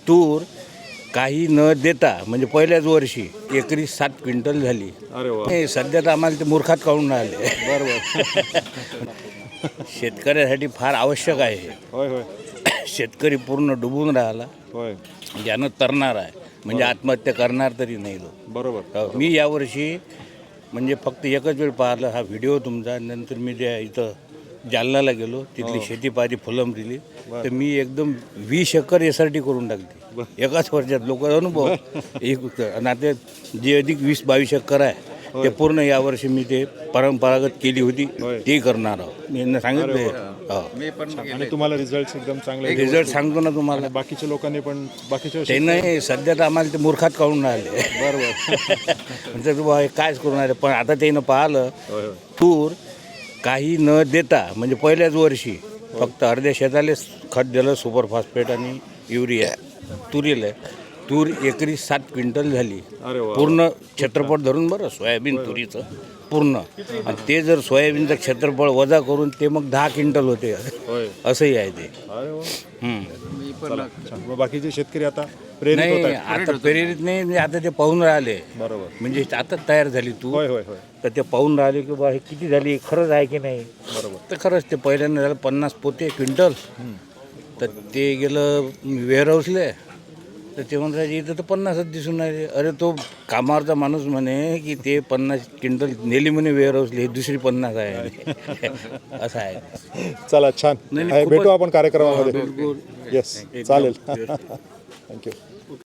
तूर काही न देता म्हणजे पहिल्याच वर्षी एकरी 7 क्विंटल झाली. अरे वा. हे सध्या तर आम्हाला ते मूर्खात काढून राहिले. बरोबर. शेतकऱ्यासाठी फार आवश्यक आहे हे. होय होय शेतकरी पूर्ण डुबून राहिला, होय. ज्यानं तरणार आहे म्हणजे आत्महत्या करणार तरी नाही लोक. बरोबर. मी यावर्षी म्हणजे फक्त एकच वेळ पाहिलं हा व्हिडिओ तुमचा. नंतर मी त्या इथं जालन्याला गेलो, तिथली शेती पाहिली फुलंब्रीली, तर मी एकदम 20 एकर एसआरटी करून टाकली एकाच वर्षात. लोक अनुभव एक आणि आता जे अधिक 20-22 एकर आहे ते पूर्ण यावर्षी मी ते परंपरागत केली होती ते करणार आहोत. मी यांना सांगितलं. आणि तुम्हाला रिझल्ट एकदम चांगले. रिझल्ट सांगतो ना तुम्हाला. बाकीच्या लोकांनी पण बाकीच्या ते नाही सध्या तर आम्हाला ते मूर्खात काढून राहिले. बरोबर. म्हणजे तू हे कायच करून राहिले. पण आता त्यानं पाहिलं होय होय तूर काही न देता म्हणजे पहिल्याच वर्षी फक्त अर्ध्या शेतालेच खत दिलं, सुपर फॉस्फेट आणि युरिया. तुरीला तूर एकरी 7 क्विंटल झाली. अरे वा. पूर्ण क्षेत्रफळ धरून बरं सोयाबीन तुरीचं पूर्ण. आणि ते जर सोयाबीनचं क्षेत्रफळ वजा करून ते मग 10 क्विंटल होते. होय. असंही आहे ते. अरे वा. हम्म. चला, छान. मग बाकीचे शेतकरी आता प्रेरित होत नाही आहेत. आता प्रेरित नाही म्हणजे आता ते पाहून राहिले. बरोबर. म्हणजे आता तयार झाली तू, होय होय होय. तर ते पाहून राहिले की बा हे किती झाली, खरंच आहे की नाही. बरोबर. तर खरंच ते पहिल्यांदा झालं 50 पोते क्विंटल. तर ते गेलं वेअरहाऊसले, तर ते म्हणतात इथं तर 50च दिसून राहिले. अरे तो कामावरचा माणूस म्हणे की ते 50 क्विंटल नेली म्हणे वेअरहाऊसले, ही दुसरी 50 आहे. असं आहे. चला छान. नाही, भेटू खूपच- आपण कार्यक्रमामध्ये. बिलकुल. येस चालेल. थँक्यू.